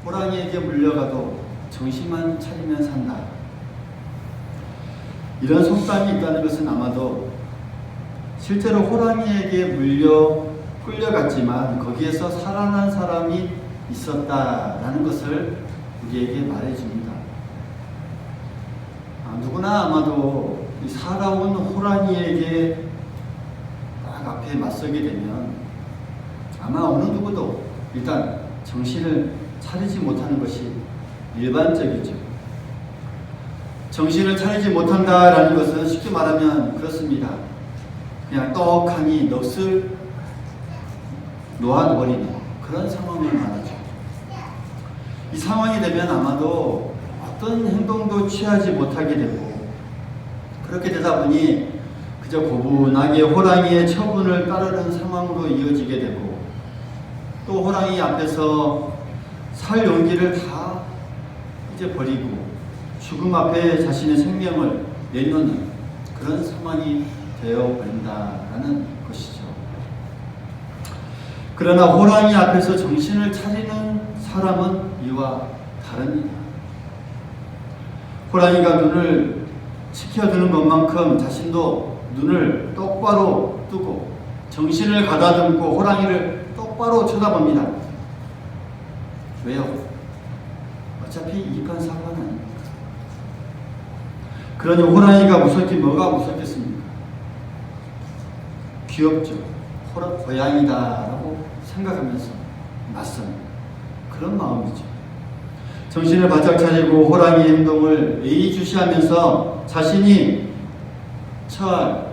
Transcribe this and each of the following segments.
호랑이에게 물려가도 정신만 차리면 산다. 이런 속담이 있다는 것은 아마도 실제로 호랑이에게 물려 끌려갔지만 거기에서 살아난 사람이 있었다라는 것을 우리에게 말해줍니다. 누구나 아마도 살아온 호랑이에게 딱 앞에 맞서게 되면 아마 어느 누구도 일단 정신을 차리지 못하는 것이 일반적이죠. 정신을 차리지 못한다라는 것은 쉽게 말하면 그렇습니다. 그냥 떡하니 넋을 놓아버리는 그런 상황을 말하죠. 이 상황이 되면 아마도 어떤 행동도 취하지 못하게 되고 그렇게 되다 보니 그저 고분하게 호랑이의 처분을 따르는 상황으로 이어지게 되고 또 호랑이 앞에서 살 용기를 다 이제 버리고 죽음 앞에 자신의 생명을 내놓는 그런 상황이 되어버린다라는 것이죠. 그러나 호랑이 앞에서 정신을 차리는 사람은 이와 다릅니다. 호랑이가 눈을 치켜드는 것만큼 자신도 눈을 똑바로 뜨고 정신을 가다듬고 호랑이를 똑바로 쳐다봅니다. 왜요? 어차피 이익한 사고는 아닙니다. 그러니 호랑이가 무섭긴 뭐가 무섭겠습니까? 귀엽죠. 고양이다라고 생각하면서 낯선 그런 마음이죠. 정신을 바짝 차리고 호랑이의 행동을 예의주시하면서 자신이 처할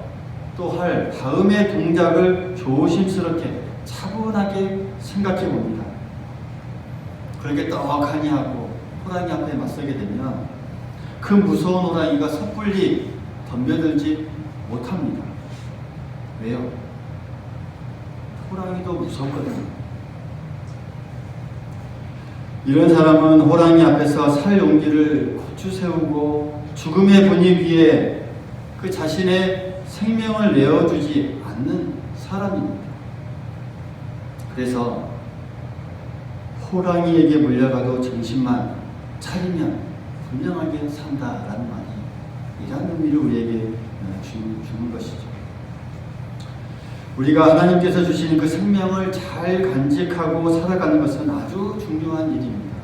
또 할 다음의 동작을 조심스럽게 차분하게 생각해 봅니다. 그렇게 떡하니 하고 호랑이 앞에 맞서게 되면 그 무서운 호랑이가 섣불리 덤벼들지 못합니다. 왜요? 호랑이도 무섭거든요. 이런 사람은 호랑이 앞에서 살 용기를 고추 세우고 죽음의 분위기에 그 자신의 생명을 내어주지 않는 사람입니다. 그래서 호랑이에게 물려가도 정신만 차리면 분명하게 산다라는 말이 이런 의미를 우리에게 주는 것이죠. 우리가 하나님께서 주신 그 생명을 잘 간직하고 살아가는 것은 아주 중요한 일입니다.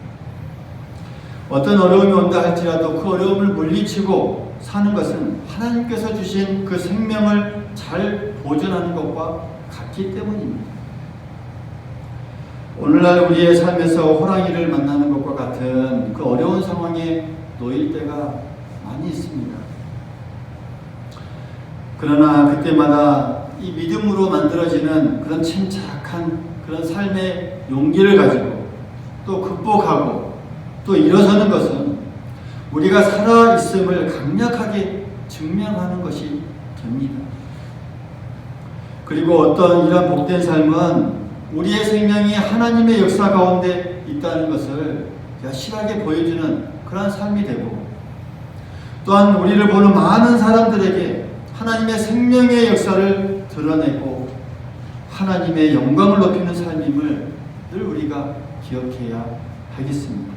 어떤 어려움이 온다 할지라도 그 어려움을 물리치고 사는 것은 하나님께서 주신 그 생명을 잘 보존하는 것과 같기 때문입니다. 오늘날 우리의 삶에서 호랑이를 만나는 것과 같은 그 어려운 상황에 놓일 때가 많이 있습니다. 그러나 그때마다 이 믿음으로 만들어지는 그런 침착한 그런 삶의 용기를 가지고 또 극복하고 또 일어서는 것은 우리가 살아있음을 강력하게 증명하는 것이 됩니다. 그리고 어떤 이런 복된 삶은 우리의 생명이 하나님의 역사 가운데 있다는 것을 여실하게 보여주는 그런 삶이 되고 또한 우리를 보는 많은 사람들에게 하나님의 생명의 역사를 드러내고 하나님의 영광을 높이는 삶임을 늘 우리가 기억해야 하겠습니다.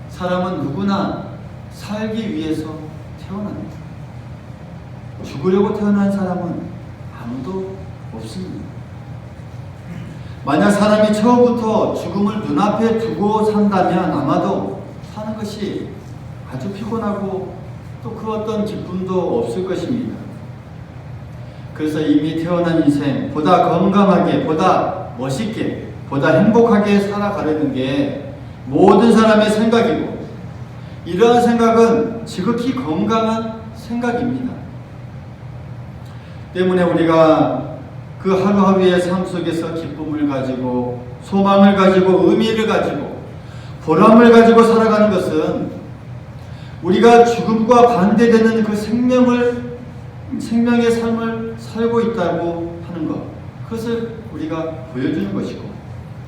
사람은 누구나 살기 위해서 태어납니다. 죽으려고 태어난 사람은 아무도 없습니다. 만약 사람이 처음부터 죽음을 눈앞에 두고 산다면 아마도 사는 것이 아주 피곤하고 또 그 어떤 기쁨도 없을 것입니다. 그래서 이미 태어난 인생 보다 건강하게, 보다 멋있게, 보다 행복하게 살아가려는 게 모든 사람의 생각이고 이러한 생각은 지극히 건강한 생각입니다. 때문에 우리가 그 하루하루의 삶 속에서 기쁨을 가지고 소망을 가지고 의미를 가지고 보람을 가지고 살아가는 것은 우리가 죽음과 반대되는 그 생명의 삶을 살고 있다고 하는 것, 그것을 우리가 보여주는 것이고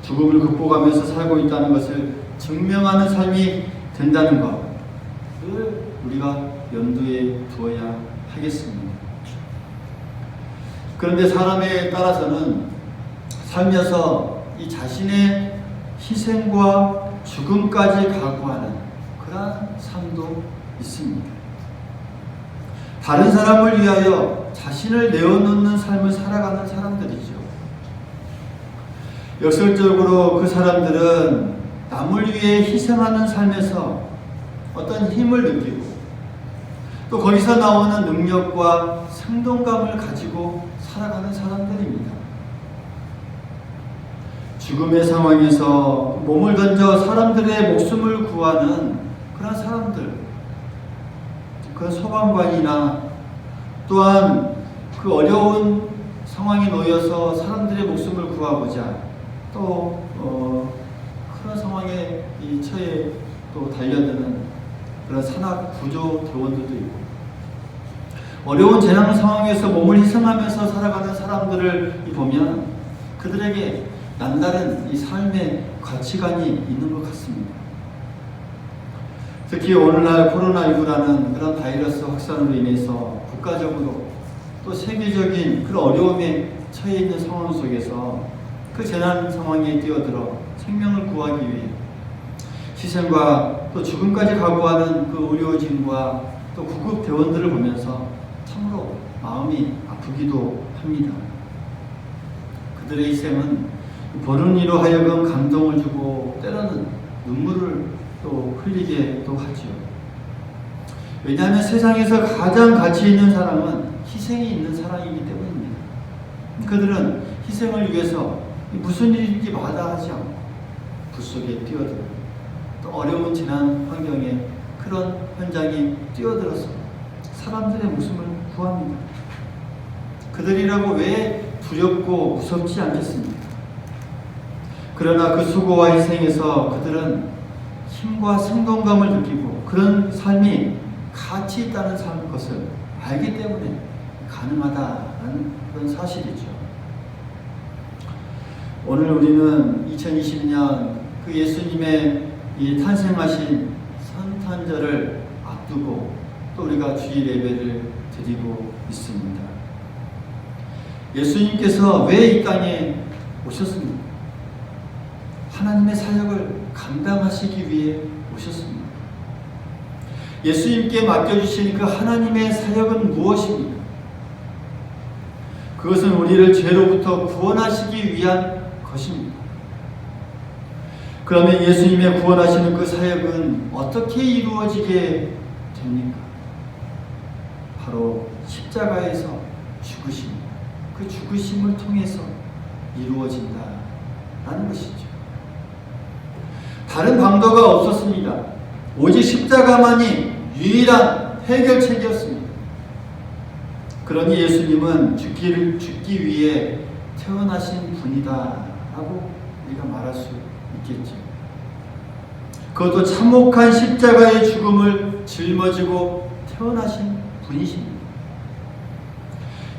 죽음을 극복하면서 살고 있다는 것을 증명하는 삶이 된다는 것을 우리가 염두에 두어야 하겠습니다. 그런데 사람에 따라서는 살면서 이 자신의 희생과 죽음까지 각오하는 그러한 삶도 있습니다. 다른 사람을 위하여 자신을 내어놓는 삶을 살아가는 사람들이죠. 역설적으로 그 사람들은 남을 위해 희생하는 삶에서 어떤 힘을 느끼고 또 거기서 나오는 능력과 생동감을 가지고 살아가는 사람들입니다. 죽음의 상황에서 몸을 던져 사람들의 목숨을 구하는 그런 사람들, 그 소방관이나 또한 그 어려운 상황에 놓여서 사람들의 목숨을 구하고자 또 그런 상황에 이 처해 또 달려드는 그런 산악 구조 대원들도 있고, 어려운 재난 상황에서 몸을 희생하면서 살아가는 사람들을 보면 그들에게 남다른 이 삶의 가치관이 있는 것 같습니다. 특히 오늘날 코로나19라는 그런 바이러스 확산으로 인해서 국가적으로 또 세계적인 그런 어려움에 처해 있는 상황 속에서 그 재난 상황에 뛰어들어 생명을 구하기 위해 희생과 또 죽음까지 각오하는 그 의료진과 또 구급 대원들을 보면서 참으로 마음이 아프기도 합니다. 그들의 희생은 보는 이로 하여금 감동을 주고 때로는 눈물을 또 흘리게 또 하죠. 왜냐하면 세상에서 가장 가치 있는 사랑은 희생이 있는 사랑이기 때문입니다. 그들은 희생을 위해서 무슨 일인지 마다하지 않고 불 속에 뛰어들고 또 어려운 재난 환경에 그런 현장에 뛰어들어서 사람들의 목숨을 구합니다. 그들이라고 왜 두렵고 무섭지 않겠습니까? 그러나 그 수고와 희생에서 그들은 힘과 생동감을 느끼고 그런 삶이 가치 있다는 것을 알기 때문에 가능하다는 그런 사실이죠. 오늘 우리는 2020년 그 예수님의 이 탄생하신 성탄절을 앞두고 또 우리가 주일 예배를 드리고 있습니다. 예수님께서 왜 이 땅에 오셨습니까? 하나님의 사역을 감당하시기 위해 오셨습니다. 예수님께 맡겨주신 그 하나님의 사역은 무엇입니까? 그것은 우리를 죄로부터 구원하시기 위한 것입니다. 그러면 예수님의 구원하시는 그 사역은 어떻게 이루어지게 됩니까? 바로 십자가에서 죽으심, 그 죽으심을 통해서 이루어진다라는 것이죠. 다른 방도가 없었습니다. 오직 십자가만이 유일한 해결책이었습니다. 그러니 예수님은 죽기 위해 태어나신 분이다라고 우리가 말할 수 있겠죠. 그것도 참혹한 십자가의 죽음을 짊어지고 태어나신 분이십니다.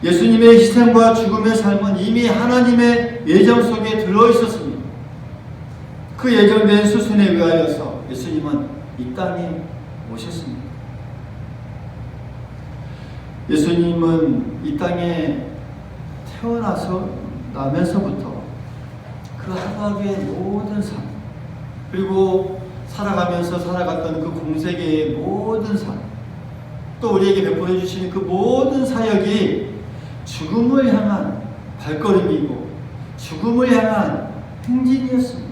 예수님의 희생과 죽음의 삶은 이미 하나님의 예정 속에 들어있었습니다. 그 예정된 수순에 의하여서 예수님은 이 땅에 오셨습니다. 예수님은 이 땅에 나면서부터 그 하루하루의 모든 삶, 그리고 살아가면서 살아갔던 그 공생애의 모든 삶, 또 우리에게 베풀어 주시는 그 모든 사역이 죽음을 향한 발걸음이고 죽음을 향한 행진이었습니다.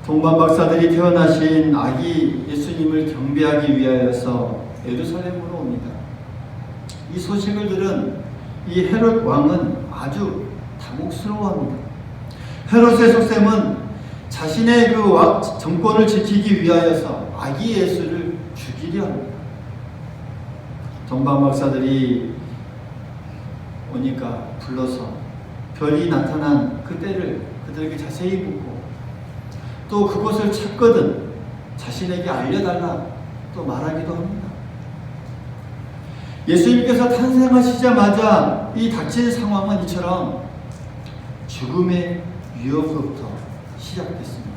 동방 박사들이 태어나신 아기 예수님을 경배하기 위하여서 예루살렘으로 옵니다. 이 소식을 들은 이 헤롯 왕은 아주 당혹스러워합니다. 헤롯의 속셈은 자신의 그 정권을 지키기 위하여서 아기 예수를 죽이려 합니다. 동방 박사들이 오니까 불러서 별이 나타난 그 때를 그들에게 자세히 묻고 또 그것을 찾거든 자신에게 알려달라 또 말하기도 합니다. 예수님께서 탄생하시자마자 이 닥친 상황은 이처럼 죽음의 위협으로부터 시작됐습니다.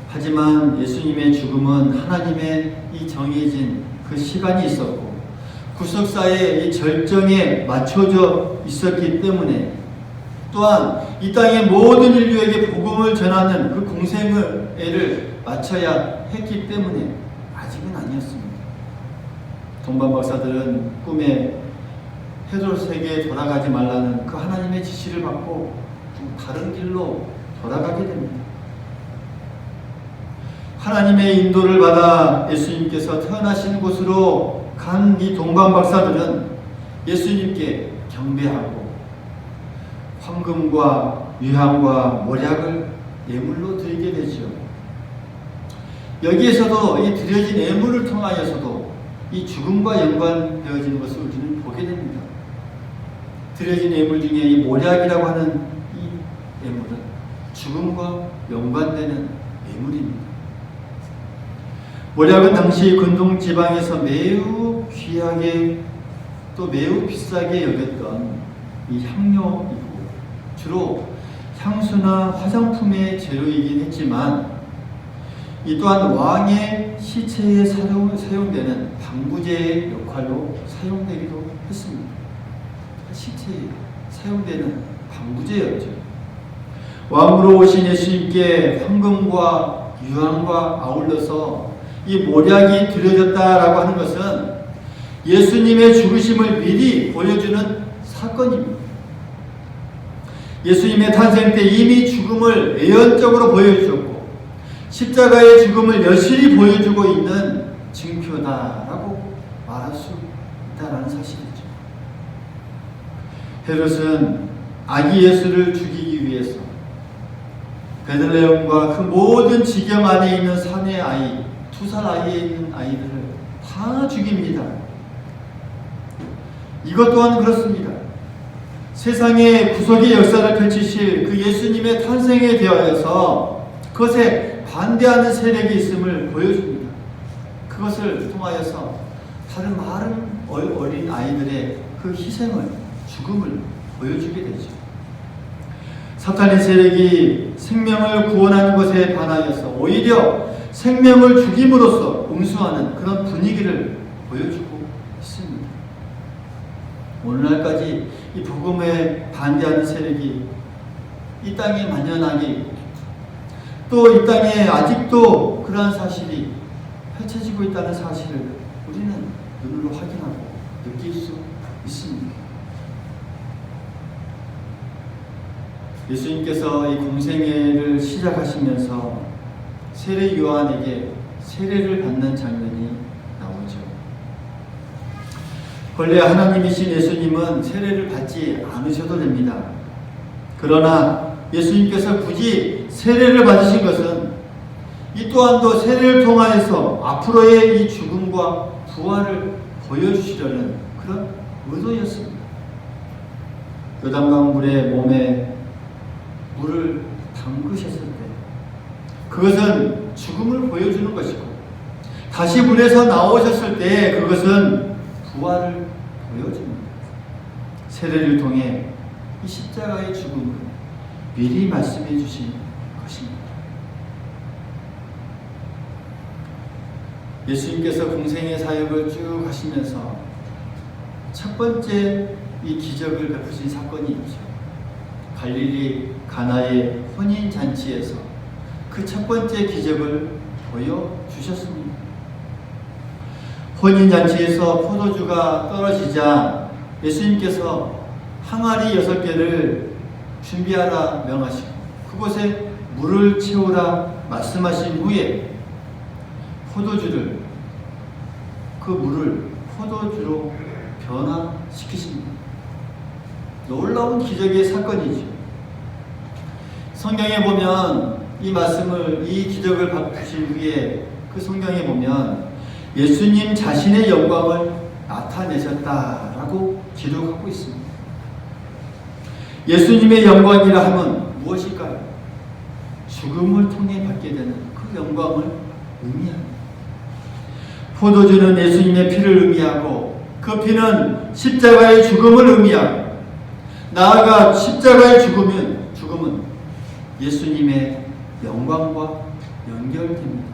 하지만 예수님의 죽음은 하나님의 이 정해진 그 시간이 있었고 구속사의 이 절정에 맞춰져 있었기 때문에 또한 이 땅의 모든 인류에게 복음을 전하는 그 공생애를 마쳐야 했기 때문에 아직은 아니었습니다. 동방 박사들은 꿈에 헤롯에게 돌아가지 말라는 그 하나님의 지시를 받고 다른 길로 돌아가게 됩니다. 하나님의 인도를 받아 예수님께서 태어나신 곳으로 간 이 동방 박사들은 예수님께 경배하고 황금과 유향과 몰약을 예물로 드리게 되지요. 여기에서도 이 드려진 예물을 통하여서도 이 죽음과 연관되어지는 것을 우리는 보게 됩니다. 드려진 예물 중에 이 몰약이라고 하는 이 예물은 죽음과 연관되는 예물입니다. 몰약은 당시 근동 지방에서 매우 귀하게 또 매우 비싸게 여겼던 이 향료이고 주로 향수나 화장품의 재료이긴 했지만 이 또한 왕의 시체에 사용되는 방부제의 역할로 사용되기도 했습니다. 시체에 사용되는 방부제였죠. 왕으로 오신 예수님께 황금과 유황과 아울러서 이 몰약이 드려졌다라고 하는 것은 예수님의 죽으심을 미리 보여주는 사건입니다. 예수님의 탄생 때 이미 죽음을 예언적으로 보여주셨고 십자가의 죽음을 여실히 보여주고 있는 증표다라고 말할 수 있다라는 사실이죠. 헤롯은 아기 예수를 죽이기 위해서 베들레헴과 그 모든 지경 안에 있는 사내 아이, 2살 아이에 있는 아이들을 다 죽입니다. 이것 또한 그렇습니다. 세상의 구속의 역사를 펼치실 그 예수님의 탄생에 대하여서 그것에 반대하는 세력이 있음을 보여줍니다. 그것을 통하여서 다른 많은 어린 아이들의 그 희생을, 죽음을 보여주게 되죠. 사탄의 세력이 생명을 구원하는 것에 반하여서 오히려 생명을 죽임으로써 응수하는 그런 분위기를 보여주고 있습니다. 오늘날까지 이 복음에 반대하는 세력이 이 땅에 만연하게 또 이 땅에 아직도 그러한 사실이 펼쳐지고 있다는 사실을 우리는 눈으로 확인하고 느낄 수 있습니다. 예수님께서 이 공생애를 시작하시면서 세례 요한에게 세례를 받는 장면이 나오죠. 본래 하나님이신 예수님은 세례를 받지 않으셔도 됩니다. 그러나 예수님께서 굳이 세례를 받으신 것은 이 또한도 세례를 통하여서 앞으로의 이 죽음과 부활을 보여주시려는 그런 의도였습니다. 요단강 물에 몸에 물을 담그셨을 때 그것은 죽음을 보여주는 것이고 다시 물에서 나오셨을 때 그것은 부활을 보여줍니다. 세례를 통해 이 십자가의 죽음을 미리 말씀해 주신 것입니다. 예수님께서 공생의 사역을 쭉 하시면서 첫 번째 이 기적을 베푸신 사건이 있죠. 갈릴리 가나의 혼인잔치에서 그 첫 번째 기적을 보여주셨습니다. 혼인잔치에서 포도주가 떨어지자 예수님께서 항아리 6개를 준비하라 명하시고 그곳에 물을 채우라 말씀하신 후에 포도주를 그 물을 포도주로 변화시키십니다. 놀라운 기적의 사건이죠. 성경에 보면 이 말씀을 이 기적을 받으신 후에 그 성경에 보면 예수님 자신의 영광을 나타내셨다라고 기록하고 있습니다. 예수님의 영광이라 하면 무엇일까요? 죽음을 통해 받게 되는 그 영광을 의미합니다. 포도주는 예수님의 피를 의미하고 그 피는 십자가의 죽음을 의미하고 나아가 십자가의 죽음은 예수님의 영광과 연결됩니다.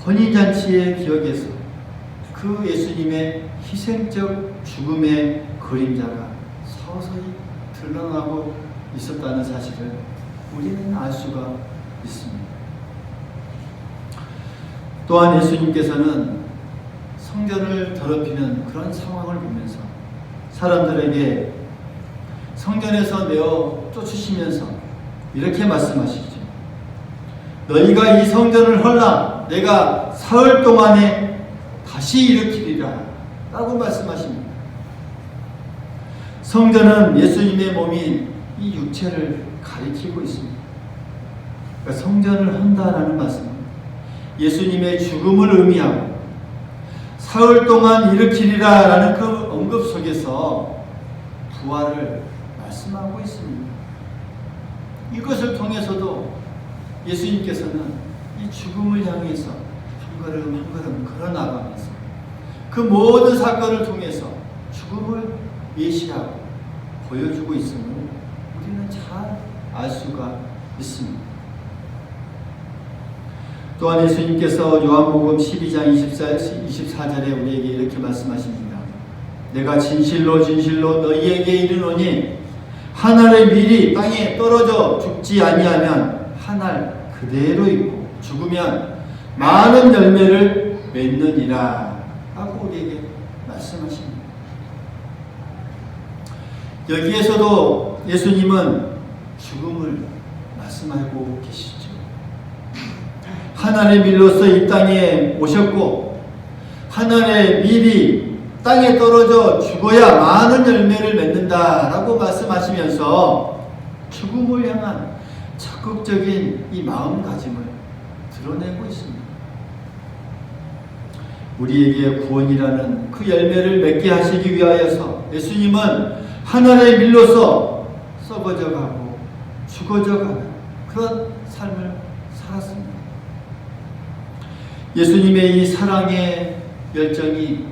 혼인잔치의 기억에서 그 예수님의 희생적 죽음의 그림자가 서서히 드러나고 있었다는 사실을 우리는 알 수가 있습니다. 또한 예수님께서는 성전을 더럽히는 그런 상황을 보면서 사람들에게 성전에서 내어 쫓으시면서 이렇게 말씀하시죠. 너희가 이 성전을 헐라 내가 사흘 동안에 다시 일으키리라 라고 말씀하십니다. 성전은 예수님의 몸인 이 육체를 가리키고 있습니다. 그러니까 성전을 한다라는 말씀은 예수님의 죽음을 의미하고 사흘 동안 일으키리라 라는 그 언급 속에서 부활을 말씀하고 있습니다. 이것을 통해서도 예수님께서는 이 죽음을 향해서 한 걸음 한 걸음 걸어나가면서 그 모든 사건을 통해서 죽음을 예시하고 보여주고 있음을 우리는 잘 알 수가 있습니다. 또한 예수님께서 요한복음 12장 24절에 우리에게 이렇게 말씀하십니다. 내가 진실로 진실로 너희에게 이르노니 한 알의 밀이 땅에 떨어져 죽지 아니하면 한 알 그대로 있고 죽으면 많은 열매를 맺느니라 하고 우리에게 말씀하십니다. 여기에서도 예수님은 죽음을 말씀하고 계시죠. 하나님의 밀로서 이 땅에 오셨고 하나님의 밀이 땅에 떨어져 죽어야 많은 열매를 맺는다라고 말씀하시면서 죽음을 향한 적극적인 이 마음가짐을 드러내고 있습니다. 우리에게 구원이라는 그 열매를 맺게 하시기 위하여서 예수님은 하나님의 밀로서 썩어져 가고 죽어져 가는 그런 삶을 살았습니다. 예수님의 이 사랑의 열정이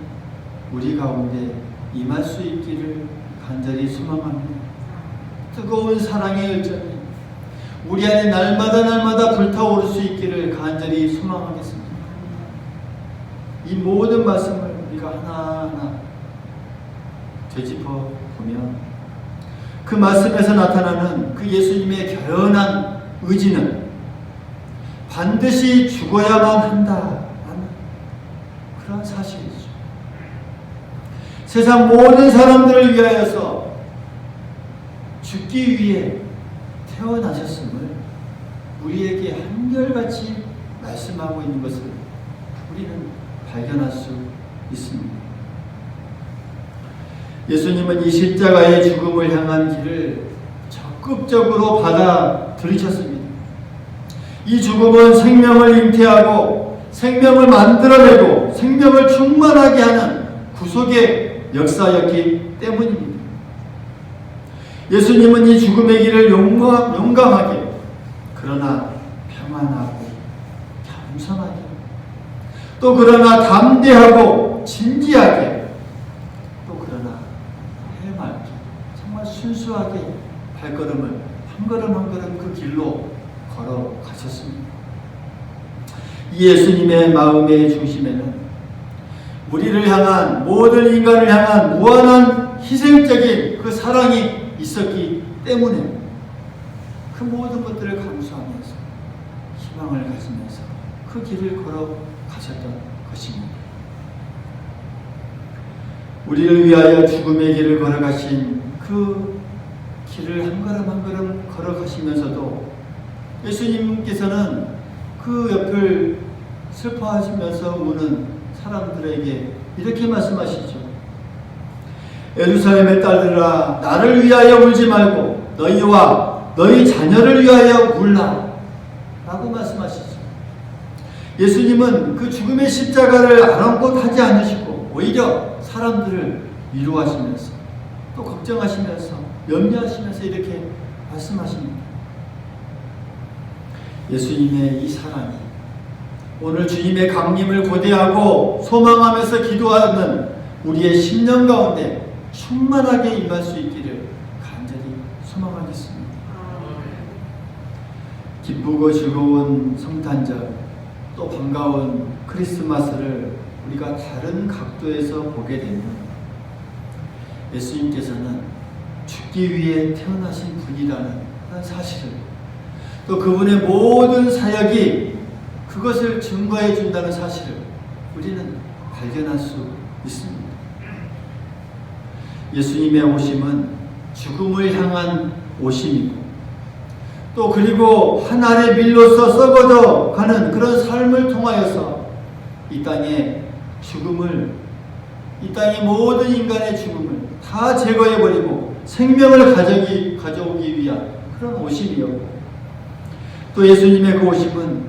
우리 가운데 임할 수 있기를 간절히 소망합니다. 뜨거운 사랑의 열정이 우리 안에 날마다 불타오를 수 있기를 간절히 소망하겠습니다. 이 모든 말씀을 우리가 하나하나 되짚어 보면 그 말씀에서 나타나는 그 예수님의 결연한 의지는 반드시 죽어야만 한다라는 그런 사실이죠. 세상 모든 사람들을 위하여서 죽기 위해 태어나셨음을 우리에게 한결같이 말씀하고 있는 것을 우리는 발견할 수 있습니다. 예수님은 이 십자가의 죽음을 향한 길을 적극적으로 받아들이셨습니다. 이 죽음은 생명을 잉태하고 생명을 만들어내고 생명을 충만하게 하는 구속의 역사였기 때문입니다. 예수님은 이 죽음의 길을 용감하게 그러나 평안하고 겸손하게 또 그러나 담대하고 진지하게 또 그러나 해맑게 정말 순수하게 발걸음을 한 걸음 한 걸음 그 길로 걸어가셨습니다. 이 예수님의 마음의 중심에는 우리를 향한 모든 인간을 향한 무한한 희생적인 그 사랑이 있었기 때문에 그 모든 것들을 감수하면서 희망을 가지면서 그 길을 걸어가셨던 것입니다. 우리를 위하여 죽음의 길을 걸어가신 그 길을 한 걸음 한 걸음 걸어가시면서도 예수님께서는 그 옆을 슬퍼하시면서 우는 사람들에게 이렇게 말씀하시죠. 예루살렘의 딸들아 나를 위하여 울지 말고 너희와 너희 자녀를 위하여 울라 라고 말씀하시죠. 예수님은 그 죽음의 십자가를 아랑곳하지 않으시고 오히려 사람들을 위로하시면서 또 걱정하시면서 염려하시면서 이렇게 말씀하십니다. 예수님의 이 사랑이 오늘 주님의 강림을 고대하고 소망하면서 기도하는 우리의 심령 가운데 충만하게 임할 수 있기를 간절히 소망하겠습니다. 기쁘고 즐거운 성탄절 또 반가운 크리스마스를 우리가 다른 각도에서 보게 되면 예수님께서는 죽기 위해 태어나신 분이라는 사실을, 또 그분의 모든 사역이 그것을 증거해 준다는 사실을 우리는 발견할 수 있습니다. 예수님의 오심은 죽음을 향한 오심이고, 또 그리고 하늘의 밀로서 썩어져 가는 그런 삶을 통하여서 이 땅의 죽음을, 이 땅의 모든 인간의 죽음을 다 제거해버리고 생명을 가져오기 위한 그런 오심이었고, 또 예수님의 그 오심은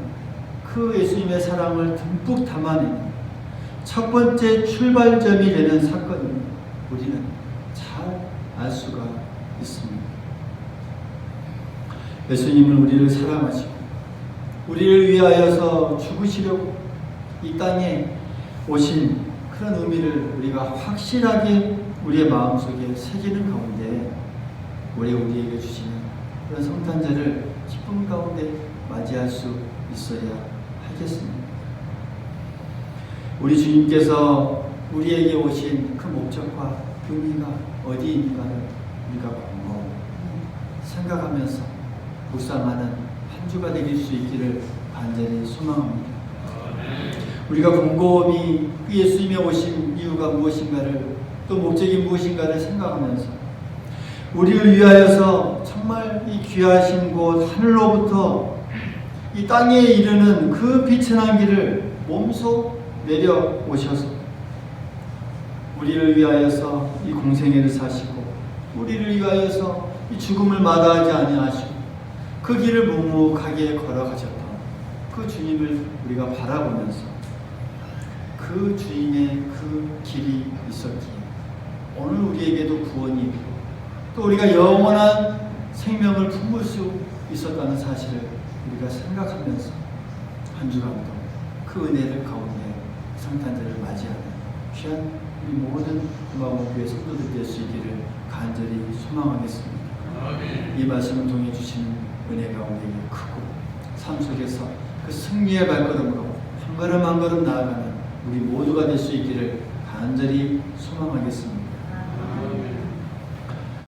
그 예수님의 사랑을 듬뿍 담아내는 첫 번째 출발점이 되는 사건임을 우리는 잘 알 수가 있습니다. 예수님은 우리를 사랑하시고 우리를 위하여서 죽으시려고 이 땅에 오신 그런 의미를 우리가 확실하게 우리의 마음속에 새기는 가운데 올해 우리에게 주시는 그런 성탄절을 기쁨 가운데 맞이할 수 있어야 하겠습니다. 우리 주님께서 우리에게 오신 그 목적과 의미가 어디 있는가를 우리가 곰곰이 생각하면서 묵상하는 한 주가 되길 수 있기를 간절히 소망합니다. 우리가 곰곰이 예수님의 오신 이유가 무엇인가를, 또 목적이 무엇인가를 생각하면서 우리를 위하여서 정말 이 귀하신 곳 하늘로부터 이 땅에 이르는 그 빛의 길을 몸소 내려오셔서 우리를 위하여서 이 공생애를 사시고 우리를 위하여서 이 죽음을 마다하지 아니하시고 그 길을 묵묵하게 걸어가셨던 그 주님을 우리가 바라보면서 그 주님의 그 길이 있었기에 오늘 우리에게도 구원이 있고 또 우리가 영원한 생명을 품을 수 있었다는 사실을 우리가 생각하면서 한 주간도 그 은혜를 가운데 성탄절을 맞이하는 귀한 우리 모든 고마움교회 성도들 될 수 있기를 간절히 소망하겠습니다. 이 말씀을 통해 주시는 은혜가 우리에게 크고 삶 속에서 그 승리의 발걸음으로 한 걸음 한 걸음 나아가는 우리 모두가 될 수 있기를 간절히 소망하겠습니다.